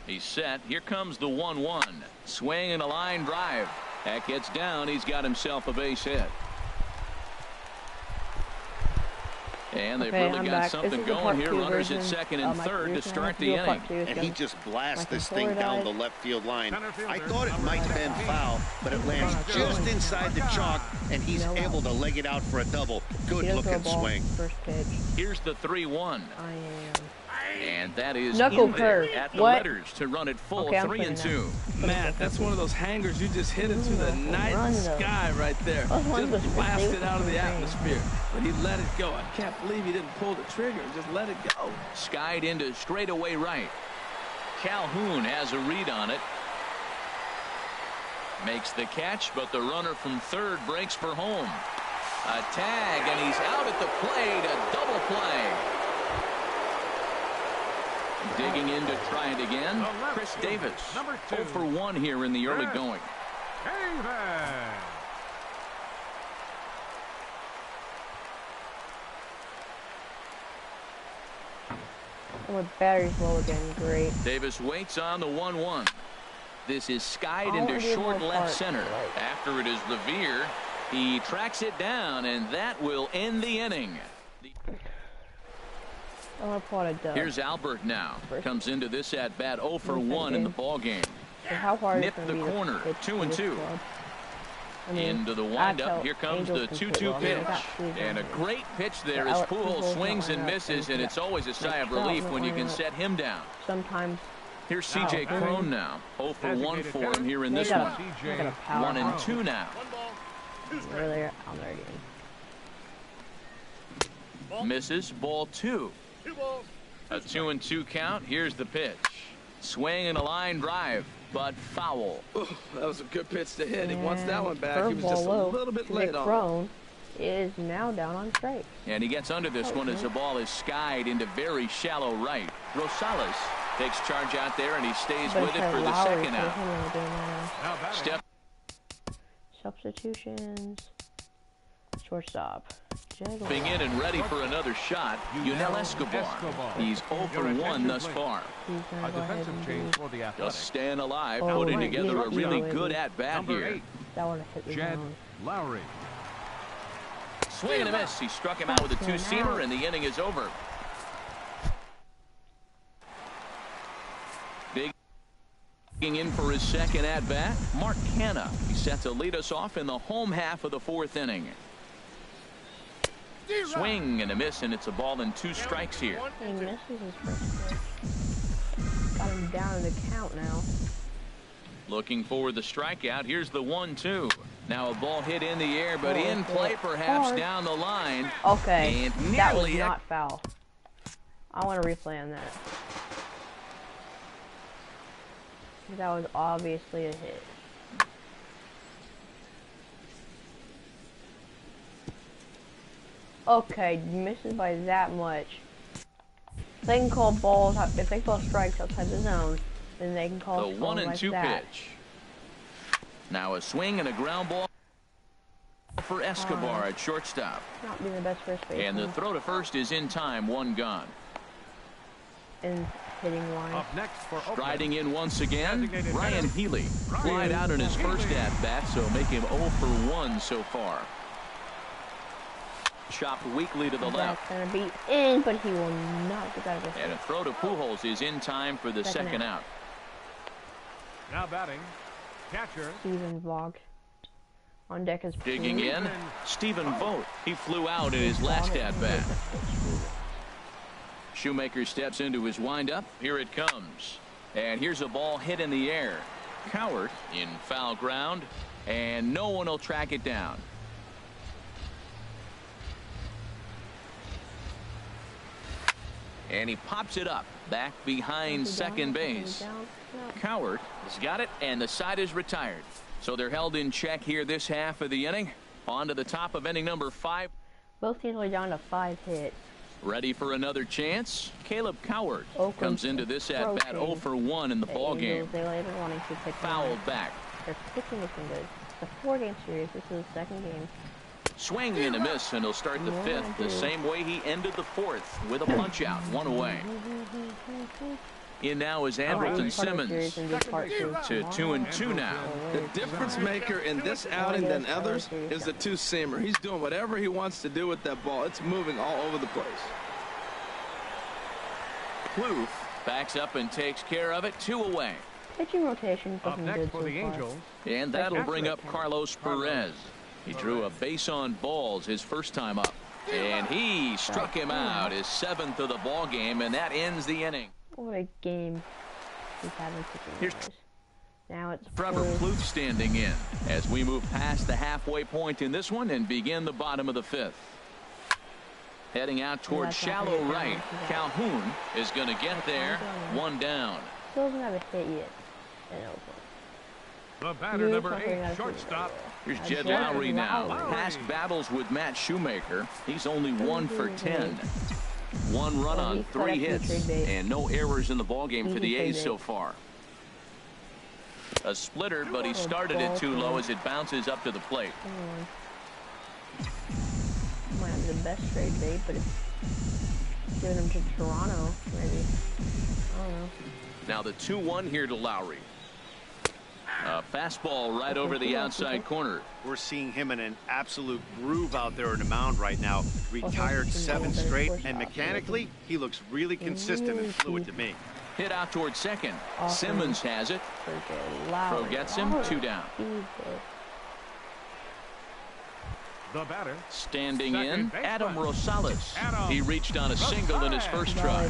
He's set. Here comes the 1-1. Swing and a line drive. That gets down. He's got himself a base hit. And they've really got something going here. Runners at second and third to start the inning. And he just blasts this thing down the left field line. I thought it might have been foul, but it lands just inside the chalk, and he's able to leg it out for a double. Good looking swing. First pitch. Here's the 3-1. And that is knuckle in there curve. at the letters to run it full. 3-2. Matt, that's one of those hangers you just hit into the night sky right there. Just blasted out of the atmosphere. But he let it go. I can't believe he didn't pull the trigger and just let it go. Skied into straightaway right. Calhoun has a read on it. Makes the catch, but the runner from third breaks for home. A tag, and he's out at the plate. A double play. Digging in to try it again, Chris Davis. 0 for 1 here in the early going. With battery's low again, great. Davis waits on the 1-1. This is skied into short left center. After it is Revere, he tracks it down, and that will end the inning. Here's Albert now. Comes into this at bat 0 for 1 in the ball game. Nipped the corner, 2-2. Into the windup. Here comes the 2-2 pitch. And a great pitch there as Pujols swings and misses, and it's always a sigh of relief when you can set him down. Sometimes. Here's C.J. Cron now. 0 for 1 for him here in this one. 1-2 now. Earlier, I'm ready. Misses, ball 2. A 2-2 count. Here's the pitch. Swing and a line drive, but foul. Oh, that was a good pitch to hit. He wants that one back. He was just a little bit late on it. Is now down on strike. And he gets under this one as the ball is skied into very shallow right. Rosales takes charge out there, and he stays with it for the second out. Step. Substitutions. Shortstop. Being in and ready for another shot, Yunel Escobar. He's 0 for 1 thus far. A defensive change for the Athletics. Just staying alive, putting together a really good at-bat here. Jed Lowry. Swing and a miss. He struck him out with a two-seamer, and the inning is over. Digging in for his second at-bat, Mark Canha. He's set to lead us off in the home half of the 4th inning. Swing and a miss, and it's a ball and 2 strikes here. He misses his first pitch. Got him down in the count now. Looking for the strikeout. Here's the 1-2. Now a ball hit in the air, but in play perhaps down the line. Okay, and that was not foul. I want to replay on that. That was obviously a hit. Okay, misses by that much. They can call balls, if they call strikes outside the zone, then they can call the 1-2 like pitch. Now a swing and a ground ball for Escobar at shortstop. Not being the best first baseman. And the throw to first is in time, 1 gone. And hitting line. Up next for Striding in once again, Ryan Healy. Flied out in his first at-bat, so make him 0 for 1 so far. Chopped weakly to the left. That's going to be in, but he will not get out of this. And a throw to Pujols is in time for the second out. Now batting, catcher Stephen Vogt. On deck is digging in, Stephen Vogt. He flew out in his last at-bat. Shoemaker steps into his windup. Here it comes. And here's a ball hit in the air. Cowart in foul ground, and no one will track it down. And he pops it up back behind second base. Cowart has got it, and the side is retired. So they're held in check here this half of the inning. On to the top of inning number 5. Both teams are down to 5 hits. Ready for another chance? Caleb Cowart comes into this at bat 0 for 1 in the ball game. Fouled back. Their pitching has been good. It's a 4-game series. This is the 2nd game. Swing and a miss, and he'll start the 5th the same way he ended the 4th with a punch out, 1 away. In now is Andrelton Simmons to 2-2 now. The difference maker in this outing than others is the two-seamer. He's doing whatever he wants to do with that ball. It's moving all over the place. Plouffe backs up and takes care of it. 2 away. Pitching rotation up next for the Angels. And that'll bring up Carlos Perez. He drew a base on balls his first time up. And he struck him out, his 7th of the ball game, and that ends the inning. What a game he's having pitching. Here's now it's Trevor Plouffe standing in as we move past the halfway point in this one and begin the bottom of the 5th. Heading out toward shallow right. Calhoun is going to get there. 1 down. Still doesn't have a hit yet. The batter, number 8, shortstop. Here's Jed Lowrie now. Past battles with Matt Shoemaker. He's only 1 for 10. 1 run on 3 hits and no errors in the ballgame for the A's so far. A splitter, but he started it too low as it bounces up to the plate. Might have the best trade bait, but it's giving him to Toronto, maybe. I don't know. Now the 2-1 here to Lowrie. A fastball right over the outside corner. We're seeing him in an absolute groove out there in the mound right now. Retired 7 straight, and mechanically, he looks really consistent and fluid to me. Hit out towards second. Simmons has it. Throw gets him. 2 down. The batter. Standing in, Adam Rosales. He reached on a single in his first try.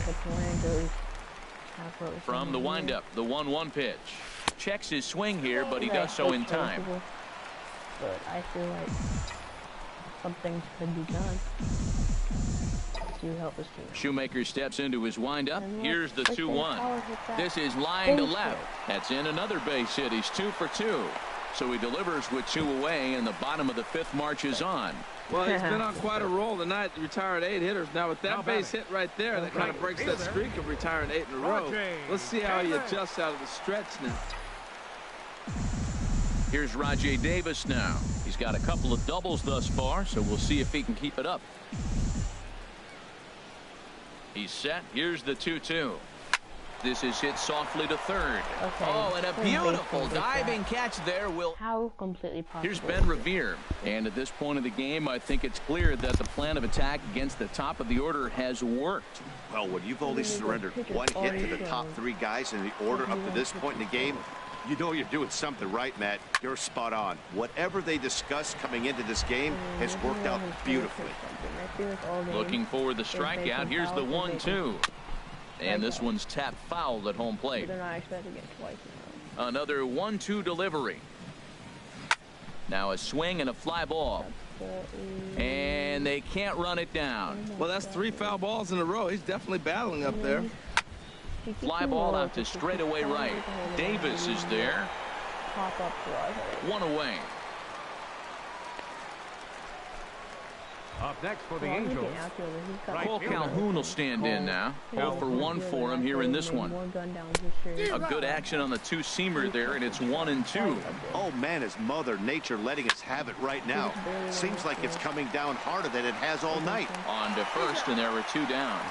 From the windup, the 1-1 pitch. Checks his swing here, but he does so in time. But I feel like something could be done to help his team. Shoemaker steps into his windup. Here's the 2-1. This is line to left. That's in another base hit. He's 2 for 2. So he delivers with 2 away, and the bottom of the 5th marches on. Well, he's been on quite a roll tonight, retired 8 hitters. Now, with that base hit right there, that kind of breaks that streak of retiring 8 in a row. Let's see how he adjusts out of the stretch now. Here's Rajai Davis now. He's got a couple of doubles thus far, so we'll see if he can keep it up. He's set. Here's the 2-2. This is hit softly to third. Okay. Oh, and a beautiful diving catch there. How completely possible. Here's Ben Revere. And at this point of the game, I think it's clear that the plan of attack against the top of the order has worked. Well, when you've only surrendered 1 hit to the top 3 guys in the order up to this point in the game, you know you're doing something right, Matt. You're spot on. Whatever they discussed coming into this game has worked out beautifully. Looking for the strikeout. Here's the 1-2. And this one's tapped foul at home plate. They're not expecting it twice in a row. Another 1-2 delivery. Now a swing and a fly ball. And they can't run it down. Well, that's 3 foul balls in a row. He's definitely battling up there. Fly ball out to straightaway right. Davis is there. 1 away. Up next for the Angels. Cole Calhoun will stand in now. 0 for 1 for him here in this one. A good action on the 2-seamer there, and it's 1-2. Oh, man, is Mother Nature letting us have it right now. Seems like it's coming down harder than it has all night. On to first, and there were 2 down.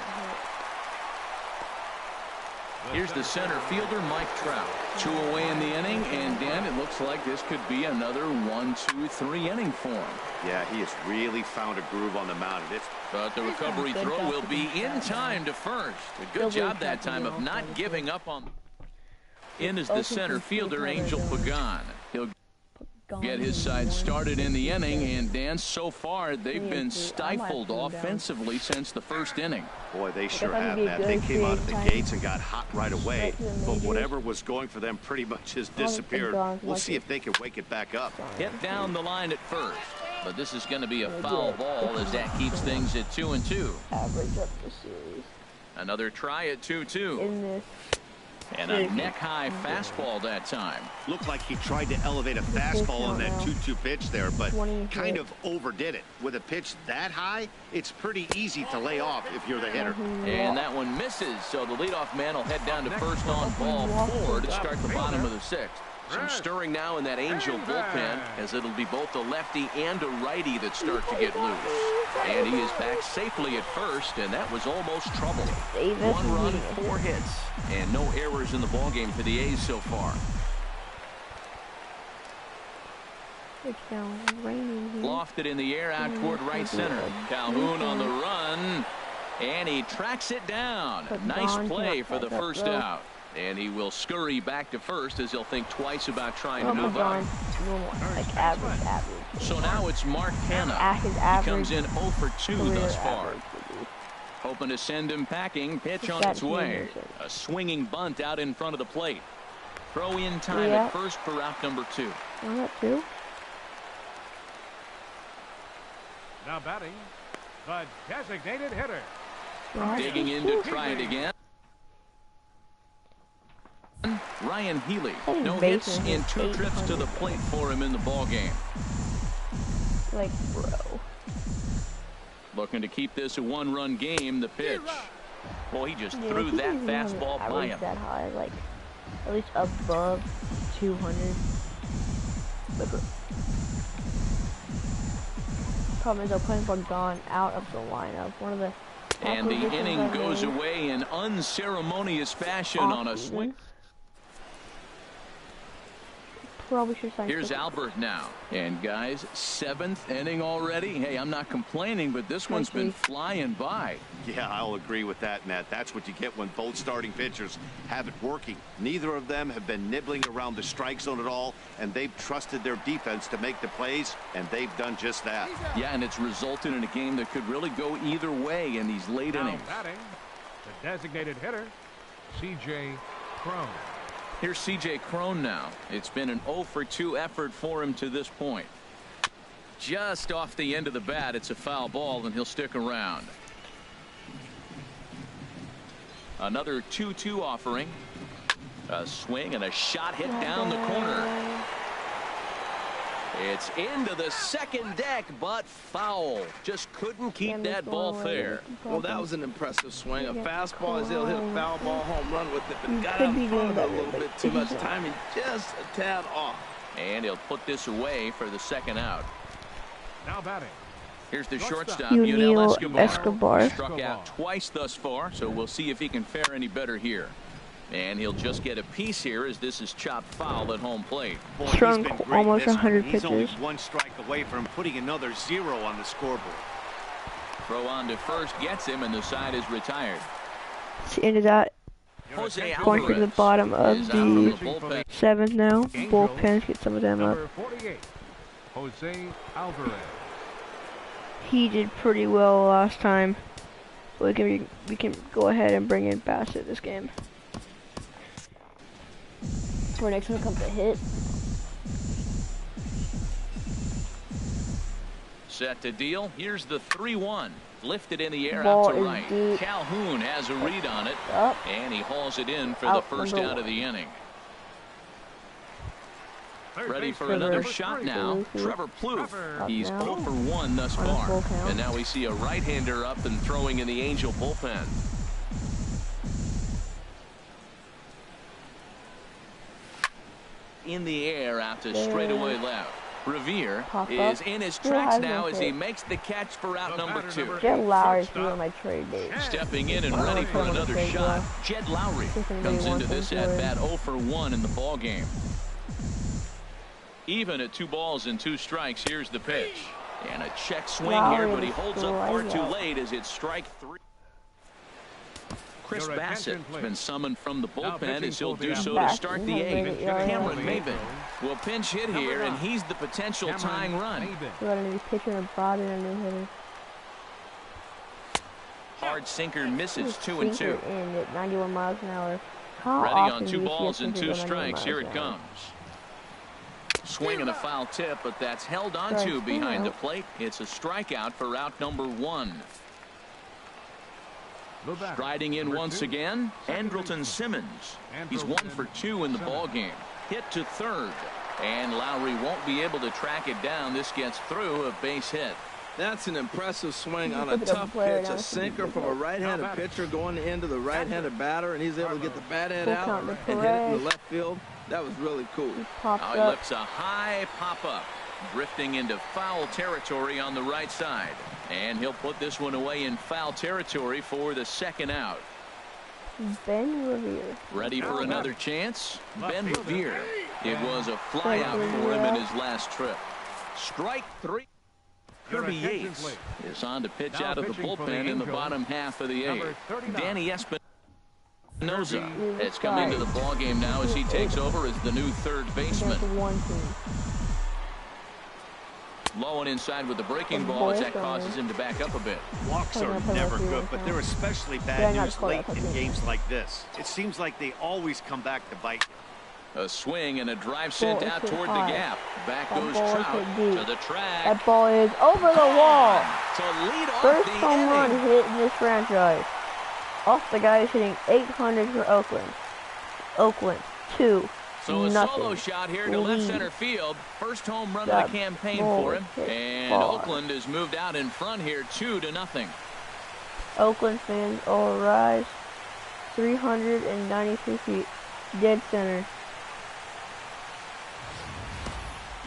Here's the center fielder, Mike Trout. 2 away in the inning, and Dan, it looks like this could be another 1-2-3 inning for him. Yeah, he has really found a groove on the mound. But the recovery throw will be in time to first. A good job that time of not giving up on. In is the center fielder, Angel Pagan. He'll get his side started in the inning, and Dan, so far they've been stifled offensively since the first inning. Boy, they sure have, Matt. They came out of the gates and got hot right away, but whatever was going for them pretty much has disappeared. We'll see if they can wake it back up. Hit down the line at first, but this is going to be a foul ball as that keeps things at 2-2. Average up the series. Another try at 2-2. In this. And a neck-high fastball that time. Looked like he tried to elevate a fastball on that 2-2 pitch there, but kind of overdid it. With a pitch that high, it's pretty easy to lay off if you're the hitter. And that one misses, so the leadoff man will head down to first on ball 4 to start the bottom of the 6th. Some stirring now in that Angel bullpen, as it'll be both a lefty and a righty that start to get loose. And he is back safely at first, and that was almost trouble. 1 run, 4 hits, and no errors in the ballgame for the A's so far. Lofted in the air out toward right center. Calhoun on the run, and he tracks it down. Nice play for the first out. And he will scurry back to first as he'll think twice about trying to move on. Like average. So now it's Mark Hanna. He comes in 0 for 2 thus far. Hoping to send him packing. Pitch on its way. A swinging bunt out in front of the plate. Throw in time at first for out number 2. Now batting, the designated hitter. Digging in to try it again. Ryan Healy. No hits in 2 trips to the plate for him in the ballgame. Like, bro. Looking to keep this a 1-run game. The pitch. Well, he just threw that fastball by him. That high, like at least above 200. Problem is, O'Connell gone out of the lineup. One of the and the inning goes away in unceremonious fashion on a swing. Here's Albert now. And guys, 7th inning already. Hey, I'm not complaining, but this one's been flying by. Yeah, I'll agree with that, Matt. That's what you get when both starting pitchers have it working. Neither of them have been nibbling around the strike zone at all, and they've trusted their defense to make the plays, and they've done just that. Yeah, and it's resulted in a game that could really go either way in these late innings. Batting, the designated hitter, C.J. Cron. Here's C.J. Cron now. It's been an 0 for 2 effort for him to this point. Just off the end of the bat, it's a foul ball, and he'll stick around. Another 2-2 offering. A swing and a shot hit down the corner. It's into the second deck, but foul. Just couldn't keep that ball fair. Well, that was an impressive swing. A fastball as he'll hit a foul ball home run with it, but got out in front of it a little bit too much timing, just a tad off. And he'll put this away for the second out. Now batting. Here's the shortstop, Yuniel Escobar. Struck out twice thus far, so we'll see if he can fare any better here. And he'll just get a piece here as this is chopped foul at home plate. Boy, strung almost 100 pitches. He's only 1 strike away from putting another 0 on the scoreboard. Throw on to first gets him, and the side is retired. It's the end of that. Going to the bottom of the 7th now. Bullpens, get some of them up. 48, Jose Alvarez. He did pretty well last time. We can go ahead and bring in Bassett this game. Our next one comes a hit. Set to deal. Here's the 3-1. Lifted in the air out to right. Deep. Calhoun has a read on it. And he hauls it in for the first out of the inning. Ready for another shot now. Trevor Plouffe. He's 0 for 1 thus far. And now we see a right-hander up and throwing in the Angel bullpen. In the air out to straightaway left. Revere is in his tracks now as he makes the catch for out number 2. Jed Lowry's one of my trade days. Stepping in and ready for another shot. Jed Lowry comes into this at-bat 0 for 1 in the ballgame. Even at 2 balls and 2 strikes, here's the pitch. And a check swing here, but he holds up far too late as it's strike 3. Chris Bassett has been summoned from the bullpen as he'll do so to start the 8th. Cameron Maybin will pinch hit here, and he's the potential tying run. We got a new pitcher and brought in a new hitter. Hard sinker misses 2-2. And at 91 miles an hour. Ready on 2 balls and 2 strikes. Here it comes. Swing and a foul tip, but that's held onto behind the plate. It's a strikeout for out number 1. Striding in once again, Andrelton Simmons. He's 1 for 2 in the ballgame. Hit to third, and Lowry won't be able to track it down. This gets through, a base hit. That's an impressive swing on a tough pitch, a sinker from a right-handed pitcher going into the right-handed batter, and he's able to get the bat head out and hit it in the left field. That was really cool. Now he lifts a high pop-up, drifting into foul territory on the right side. And he'll put this one away in foul territory for the second out. Ben Revere. Ready for another chance? Ben Revere. It was a fly out for him in his last trip. Strike 3. Kirby Yates is on to pitch out of the bullpen in the bottom half of the eighth. Danny Espinosa has come into the ballgame now as he takes over as the new third baseman. Low and inside with the breaking ball as that causes him to back up a bit. Walks are never good, but they're especially bad news late in games like this. It seems like they always come back to bite. A swing and a drive sent out toward the gap. Back goes Trout to the track. That ball is over the wall. To lead off First the home run inning. hit in this franchise. Off the guy is hitting 800 for Oakland. Oakland 2. So a Nothing. solo shot here to left center field. First home run of the campaign for him. And Oakland has moved out in front here 2-0. Oakland fans all rise. 393 feet. Dead center.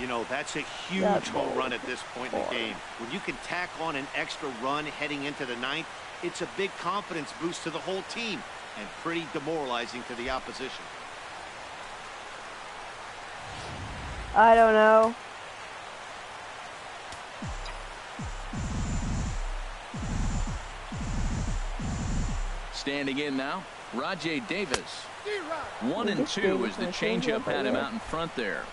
You know, that's a huge home run at this point in the game. When you can tack on an extra run heading into the ninth, it's a big confidence boost to the whole team and pretty demoralizing to the opposition. I don't know. Standing in now, Rajay Davis. 1-2 as the changeup had him out in front there.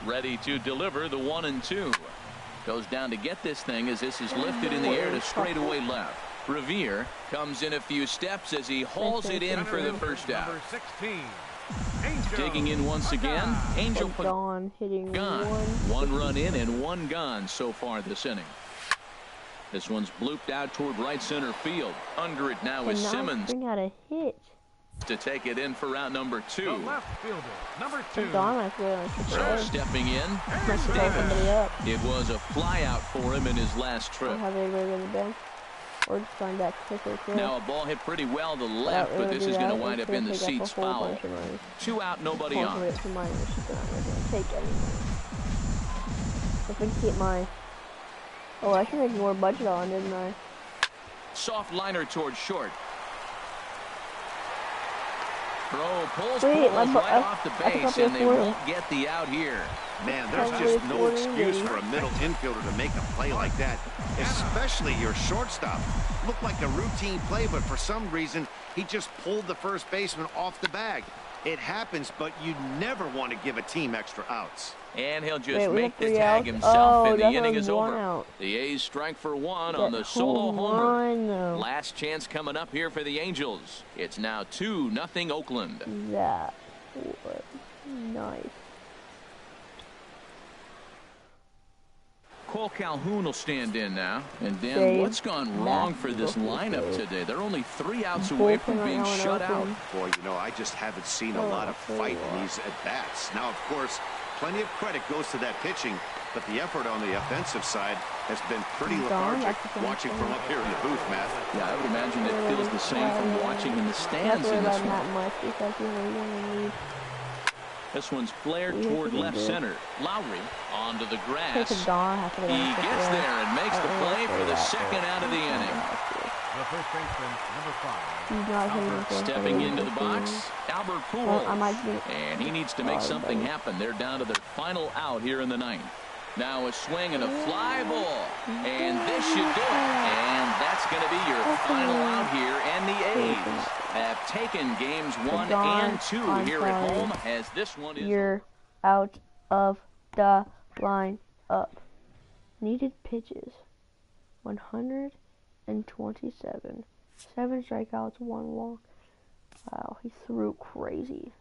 Ready to deliver the 1-2. Goes down to get this thing as this is lifted in the air to straightaway left. Revere comes in a few steps as he hauls it in for the first out. Number 16. Digging in once again, Angel Pagan hitting gone. One run in and one gone so far this inning. This one's blooped out toward right center field. Under it now is Simmons Got a hit. to take it in for route number 2. The left fielder, number 2. So stepping in, Davis. it was a fly out for him in his last trip. Have they go to the bench? Or just find that quicker too. Now a ball hit pretty well to the left, but this is going to wind up in the seats foul. 2 out, nobody on. Take anything. If I keep my... Oh, I should make more budget on, didn't I? Soft liner towards short. Throw pulls Wait, right off the base, and they won't get the out here. Man, there's just no excuse for a middle infielder to make a play like that, especially your shortstop. Looked like a routine play, but for some reason, he just pulled the first baseman off the bag. It happens, but you never want to give a team extra outs. And he'll just make the tag himself, and the inning is over. The A's strike for 1 on the solo homer. Last chance coming up here for the Angels. It's now 2-0 Oakland. That was nice. Cole Calhoun will stand in now. And Dan, what's gone wrong for this lineup today? They're only 3 outs away from being shut out. Boy, you know, I just haven't seen a lot of fight in these at-bats. Now, of course, plenty of credit goes to that pitching, but the effort on the offensive side has been pretty lethargic. Watching from up here in the booth, Matt. Yeah, I would imagine it feels the same from watching in the stands in this one. This one's flared toward left center. Lowry onto the grass. He gets there and makes the play for the second out of the inning. The first baseman, number 5. Stepping into the box, Albert Pujols. And he needs to make something happen. They're down to their final out here in the ninth. Now a swing and a fly ball. And this should do it. And that's going to be your final out here. And the A's have taken games 1 and 2 here at home, as this one is... You're out of the line up. Needed pitches. 127. 7 strikeouts, 1 walk. Wow, he threw crazy.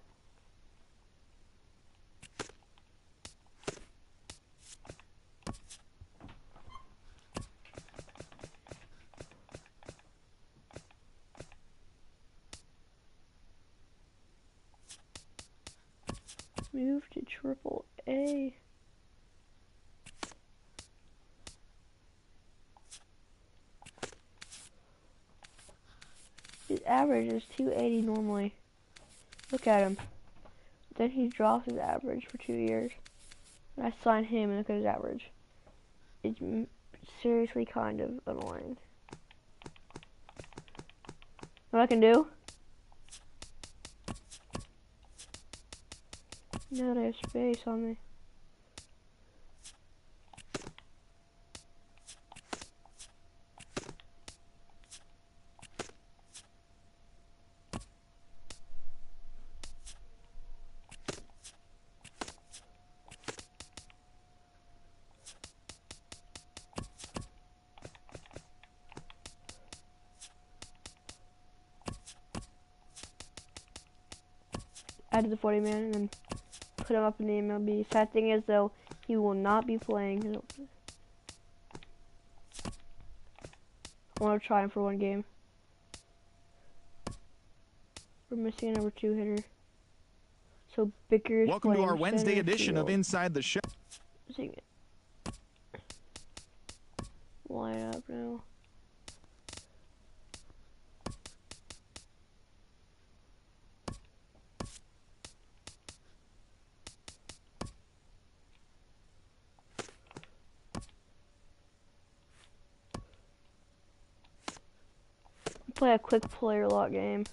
Move to Triple-A. His average is 280 normally. Look at him. Then he drops his average for 2 years. And I sign him and look at his average. It's seriously kind of annoying. What I can do? Now they have space on me. Add to the 40 man and then put him up in the MLB. Sad thing is though, he will not be playing. I want to try him for 1 game. We're missing a number 2 hitter. So Bickers. Welcome to our Wednesday edition of Inside the Show. Sing it. Line up now. Play a quick player lock game.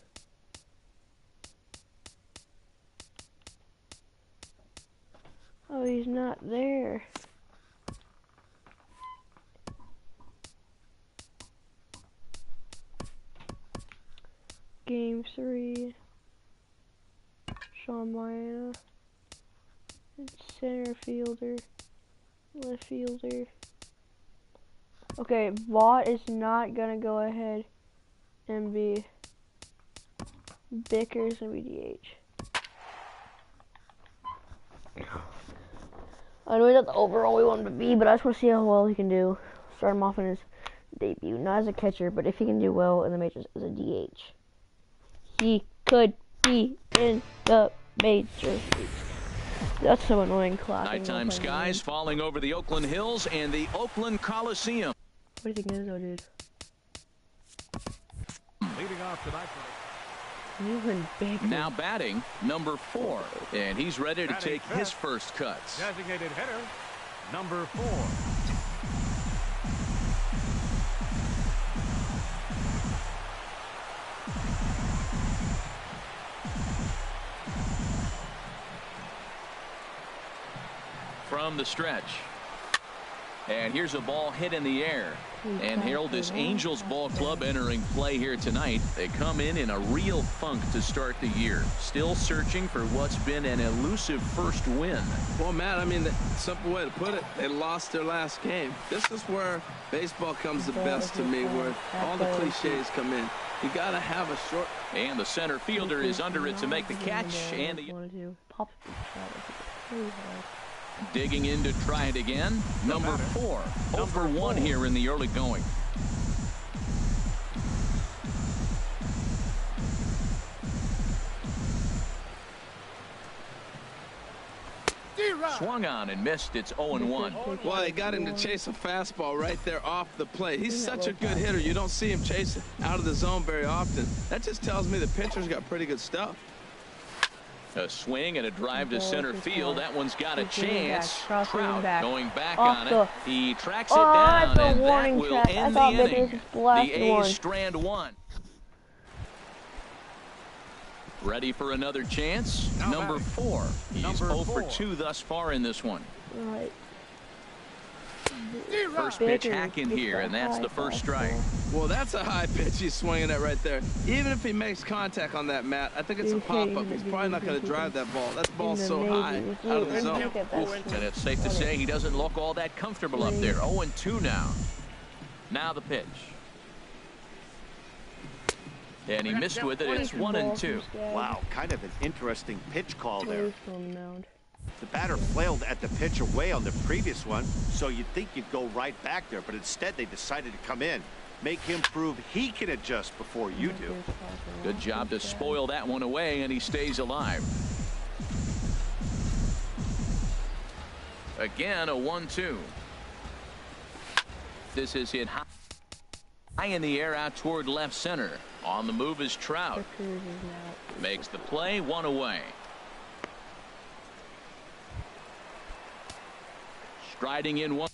Oh, he's not there. Game 3. Sean Maya. Center fielder. Left fielder. Okay, Vaught is not gonna go ahead and be Bickers and be DH. I know he's not the overall we want him to be, but I just want to see how well he can do. Start him off in his debut, not as a catcher, but if he can do well in the majors as a DH, he could be in the majors. That's so annoying. Nighttime skies falling over the Oakland Hills and the Oakland Coliseum. What do you think it is, though, dude? Leading off tonight. Now batting, number 4, and he's ready to take his first cuts. Designated hitter, number 4. From the stretch. And here's a ball hit in the air. And Harold, this Angels ball club entering play here tonight. They come in a real funk to start the year. Still searching for what's been an elusive first win. Well, Matt, I mean, the simple way to put it, they lost their last game. This is where baseball comes the best to me, where all the cliches come in. You got to have a short. And the center fielder is under it to make the catch. And the digging in to try it again. Number 4. 0 for 1 here in the early going. Swung on and missed. It's 0-1. Well, they got him to chase a fastball right there off the plate. He's such a good hitter. You don't see him chase it out of the zone very often. That just tells me the pitcher's got pretty good stuff. A swing and a drive to center field. That one's got a chance. Trout going back on it. He tracks it down, and that will end the inning. The A's strand 1. Ready for another chance. Number 4. He's 0 for 2 thus far in this one. Right. First pitch hack in here, and that's the first strike. Well, that's a high pitch he's swinging at right there. Even if he makes contact on that, Matt, I think it's a pop-up. He's probably not going to drive that ball. That ball's so high out of the zone. And it's safe to say he doesn't look all that comfortable up there. 0-2 now. Now the pitch. And he missed with it. It's 1-2. Wow, kind of an interesting pitch call there. The batter flailed at the pitch away on the previous one, so you'd think you'd go right back there, but instead they decided to come in. Make him prove he can adjust before you do. Good job to spoil that one away, and he stays alive. Again, a 1-2. This is hit high in the air out toward left center. On the move is Trout. Makes the play, 1 away. Striding in once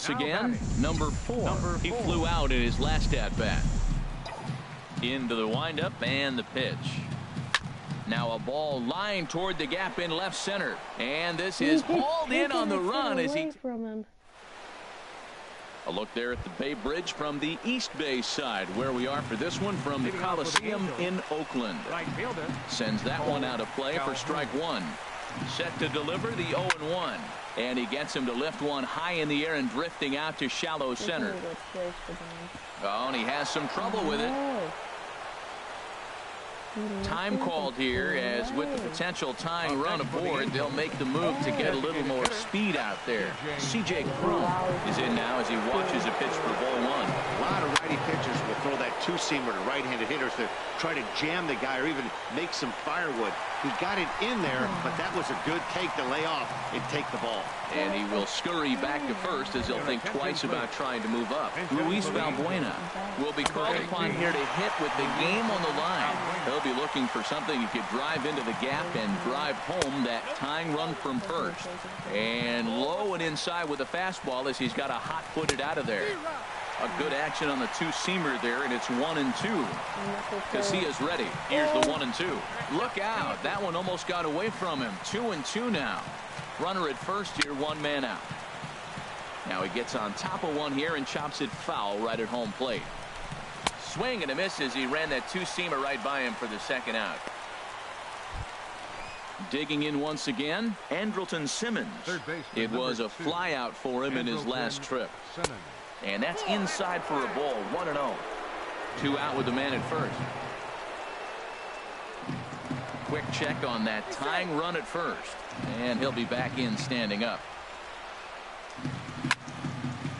again, number 4. He flew out in his last at-bat. Into the windup and the pitch. Now a ball lined toward the gap in left center. And this is hauled in on the run as he... A look there at the Bay Bridge from the East Bay side, where we are for this one from the Coliseum in Oakland. Sends that one out of play for strike 1. Set to deliver the 0-1. And he gets him to lift one high in the air and drifting out to shallow center. Oh, and he has some trouble with it. Time called here, as with the potential tying run aboard, they'll make the move to get a little more speed out there. C.J. Crum is in now as he watches a pitch for ball 1. A lot of righty pitchers will throw that two-seamer to right-handed hitters to try to jam the guy or even make some firewood. He got it in there, but that was a good take to lay off and take the ball. And he will scurry back to first as he'll think twice about trying to move up. Luis Valbuena will be called upon here to hit with the game on the line. He'll be looking for something he could drive into the gap and drive home that tying run from first. And low and inside with a fastball as he's got a hot-footed out of there. A good action on the two-seamer there, and it's 1-2. Casillas ready. Here's the 1-2. Look out. That one almost got away from him. 2-2 now. Runner at first here, 1 man out. Now he gets on top of one here and chops it foul right at home plate. Swing and a miss as he ran that two-seamer right by him for the second out. Digging in once again, Andrelton Simmons. It was a fly out for him in his last trip. And that's inside for a ball, 1-0. 2 out with the man at first. Quick check on that tying run at first. And he'll be back in standing up.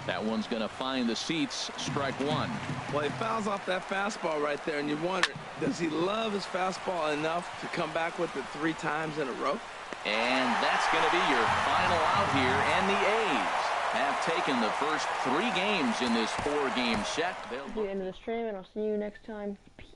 That one's going to find the seats. Strike 1. Well, he fouls off that fastball right there, and you wonder, does he love his fastball enough to come back with it 3 times in a row? And that's going to be your final out here, and the A's have taken the first 3 games in this 4-game set. That's the end of the stream, and I'll see you next time. Peace.